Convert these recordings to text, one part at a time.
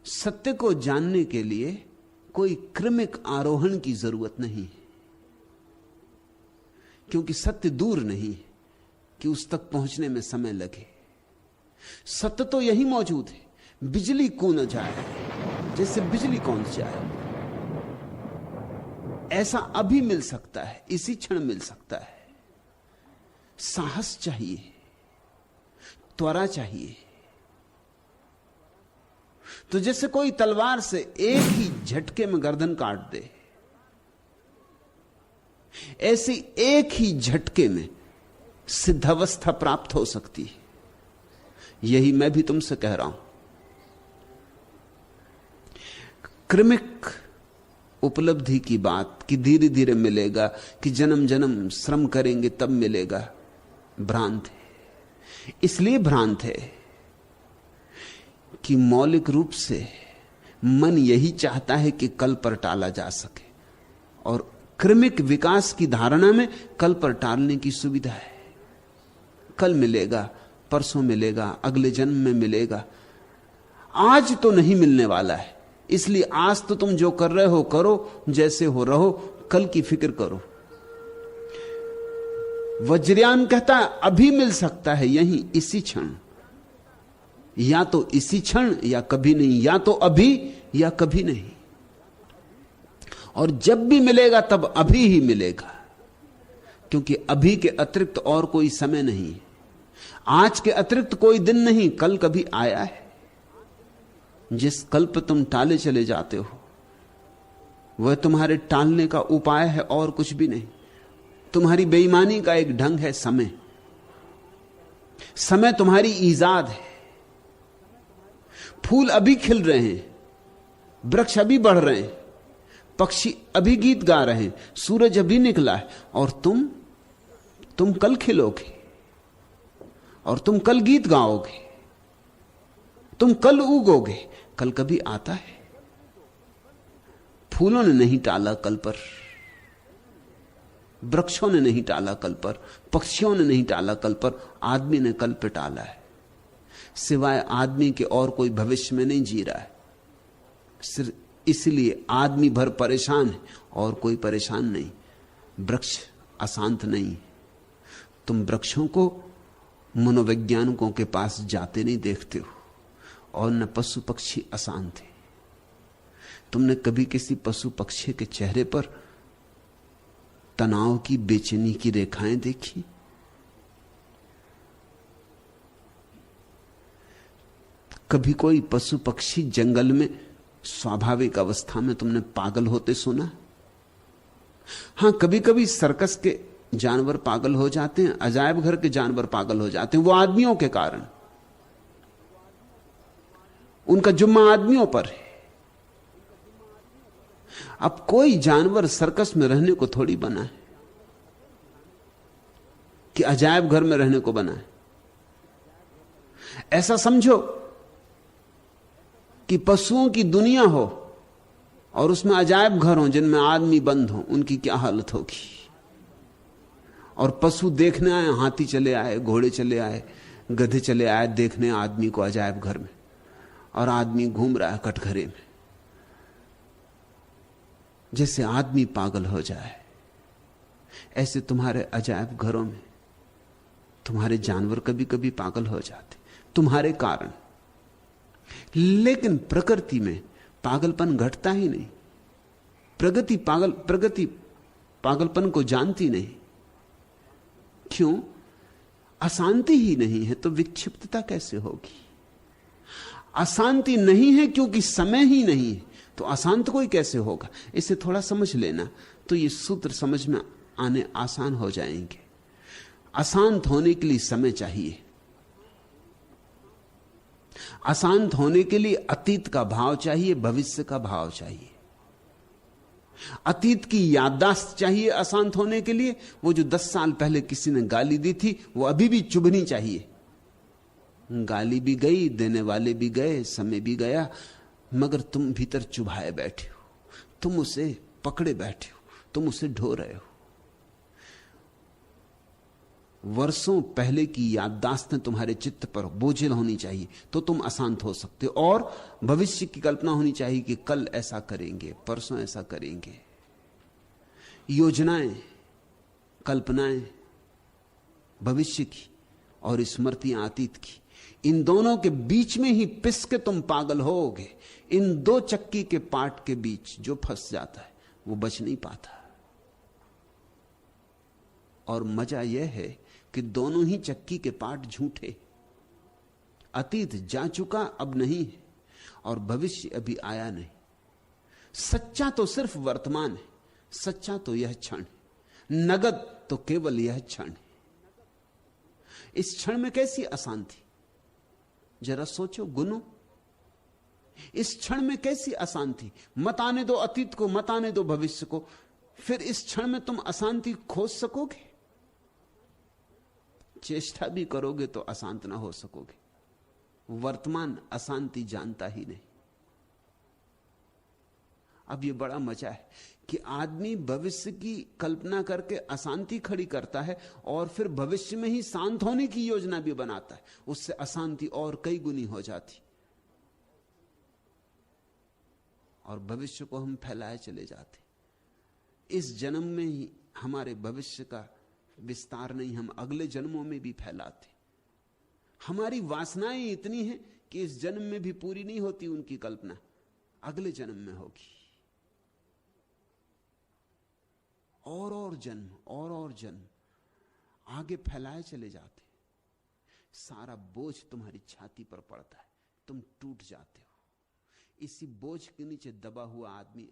सत्य को जानने के लिए कोई क्रमिक आरोहण की जरूरत नहीं है, क्योंकि सत्य दूर नहीं है कि उस तक पहुंचने में समय लगे। सत्य तो यही मौजूद है। बिजली क्यों न जाए, जैसे बिजली कौन जाए, ऐसा अभी मिल सकता है, इसी क्षण मिल सकता है। साहस चाहिए, त्वरा चाहिए। तो जैसे कोई तलवार से एक ही झटके में गर्दन काट दे, ऐसी एक ही झटके में सिद्धावस्था प्राप्त हो सकती है। यही मैं भी तुमसे कह रहा हूं। क्रमिक उपलब्धि की बात कि धीरे धीरे मिलेगा, कि जन्म जन्म श्रम करेंगे तब मिलेगा, भ्रांत है। इसलिए भ्रांत है कि मौलिक रूप से मन यही चाहता है कि कल पर टाला जा सके, और क्रमिक विकास की धारणा में कल पर टालने की सुविधा है। कल मिलेगा, परसों मिलेगा, अगले जन्म में मिलेगा। आज तो नहीं मिलने वाला है, इसलिए आज तो तुम जो कर रहे हो करो, जैसे हो रहो, कल की फिक्र करो। वज्रयान कहता है अभी मिल सकता है, यहीं इसी क्षण, या तो इसी क्षण या कभी नहीं, या तो अभी या कभी नहीं। और जब भी मिलेगा तब अभी ही मिलेगा, क्योंकि अभी के अतिरिक्त और कोई समय नहीं है। आज के अतिरिक्त कोई दिन नहीं, कल कभी आया है। जिस कल पर तुम टाले चले जाते हो वह तुम्हारे टालने का उपाय है और कुछ भी नहीं। तुम्हारी बेईमानी का एक ढंग है समय। समय तुम्हारी ईजाद है। फूल अभी खिल रहे हैं, वृक्ष अभी बढ़ रहे हैं, पक्षी अभी गीत गा रहे हैं, सूरज अभी निकला है, और तुम कल खिलोगे और तुम कल गीत गाओगे, तुम कल उगोगे। कल कभी आता है? फूलों ने नहीं टाला कल पर, वृक्षों ने नहीं टाला कल पर, पक्षियों ने नहीं टाला कल पर, आदमी ने कल पे टाला है। सिवाय आदमी के और कोई भविष्य में नहीं जी रहा है। सिर्फ इसलिए आदमी भर परेशान है और कोई परेशान नहीं। वृक्ष अशांत नहीं। तुम वृक्षों को मनोवैज्ञानिकों के पास जाते नहीं देखते हो, और न पशु पक्षी अशांत है। तुमने कभी किसी पशु पक्षी के चेहरे पर तनाव की, बेचैनी की रेखाएं देखी? कभी कोई पशु पक्षी जंगल में स्वाभाविक अवस्था में तुमने पागल होते सुना? हां, कभी कभी सर्कस के जानवर पागल हो जाते हैं, अजायब घर के जानवर पागल हो जाते हैं, वो आदमियों के कारण। उनका जुम्मा आदमियों पर है। अब कोई जानवर सर्कस में रहने को थोड़ी बना है कि अजायब घर में रहने को बना है। ऐसा समझो कि पशुओं की दुनिया हो और उसमें अजायब घर हो जिनमें आदमी बंद हो, उनकी क्या हालत होगी। और पशु देखने आए, हाथी चले आए, घोड़े चले आए, गधे चले आए देखने आदमी को अजायब घर में, और आदमी घूम रहा है कटघरे में। जैसे आदमी पागल हो जाए, ऐसे तुम्हारे अजायब घरों में तुम्हारे जानवर कभी कभी पागल हो जाते तुम्हारे कारण। लेकिन प्रकृति में पागलपन घटता ही नहीं। प्रगति पागलपन को जानती नहीं। क्यों? अशांति ही नहीं है तो विक्षिप्तता कैसे होगी? अशांति नहीं है क्योंकि समय ही नहीं है, तो अशांत कोई कैसे होगा? इसे थोड़ा समझ लेना तो ये सूत्र समझ में आने आसान हो जाएंगे। अशांत होने के लिए समय चाहिए। अशांत होने के लिए अतीत का भाव चाहिए, भविष्य का भाव चाहिए। अतीत की याददाश्त चाहिए अशांत होने के लिए। वो जो 10 साल पहले किसी ने गाली दी थी वो अभी भी चुभनी चाहिए। गाली भी गई, देने वाले भी गए, समय भी गया, मगर तुम भीतर चुभाए बैठे हो, तुम उसे पकड़े बैठे हो, तुम उसे ढो रहे हो। वर्षों पहले की याददाश्तें तुम्हारे चित्त पर बोझिल होनी चाहिए, तो तुम अशांत हो सकते हो। और भविष्य की कल्पना होनी चाहिए कि कल ऐसा करेंगे, परसों ऐसा करेंगे। योजनाएं, कल्पनाएं भविष्य की और स्मृतियां अतीत की, इन दोनों के बीच में ही पिस के तुम पागल होगे। इन दो चक्की के पाट के बीच जो फंस जाता है वो बच नहीं पाता। और मजा यह है कि दोनों ही चक्की के पाट झूठे। अतीत जा चुका, अब नहीं है, और भविष्य अभी आया नहीं। सच्चा तो सिर्फ वर्तमान है, सच्चा तो यह क्षण है, नगद तो केवल यह क्षण है। इस क्षण में कैसी अशांति, जरा सोचो, गुनो। इस क्षण में कैसी अशांति। मत आने दो अतीत को, मत आने दो भविष्य को, फिर इस क्षण में तुम अशांति खोज सकोगे? चेष्टा भी करोगे तो अशांत ना हो सकोगे। वर्तमान अशांति जानता ही नहीं। अब यह बड़ा मजा है कि आदमी भविष्य की कल्पना करके अशांति खड़ी करता है और फिर भविष्य में ही शांत होने की योजना भी बनाता है। उससे अशांति और कई गुनी हो जाती, और भविष्य को हम फैलाए चले जाते। इस जन्म में ही हमारे भविष्य का विस्तार नहीं, हम अगले जन्मों में भी फैलाते। हमारी वासनाएं इतनी हैं कि इस जन्म में भी पूरी नहीं होती उनकी कल्पना, अगले जन्म में होगी। और जन्म, और जन्म आगे फैलाए चले जाते। सारा बोझ तुम्हारी छाती पर पड़ता है, तुम टूट जाते हो। इसी बोझ के नीचे दबा हुआ आदमी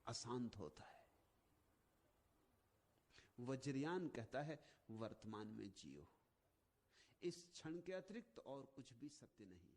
अशांत होता है। वज्रयान कहता है वर्तमान में जियो, इस क्षण के अतिरिक्त और कुछ भी सत्य नहीं।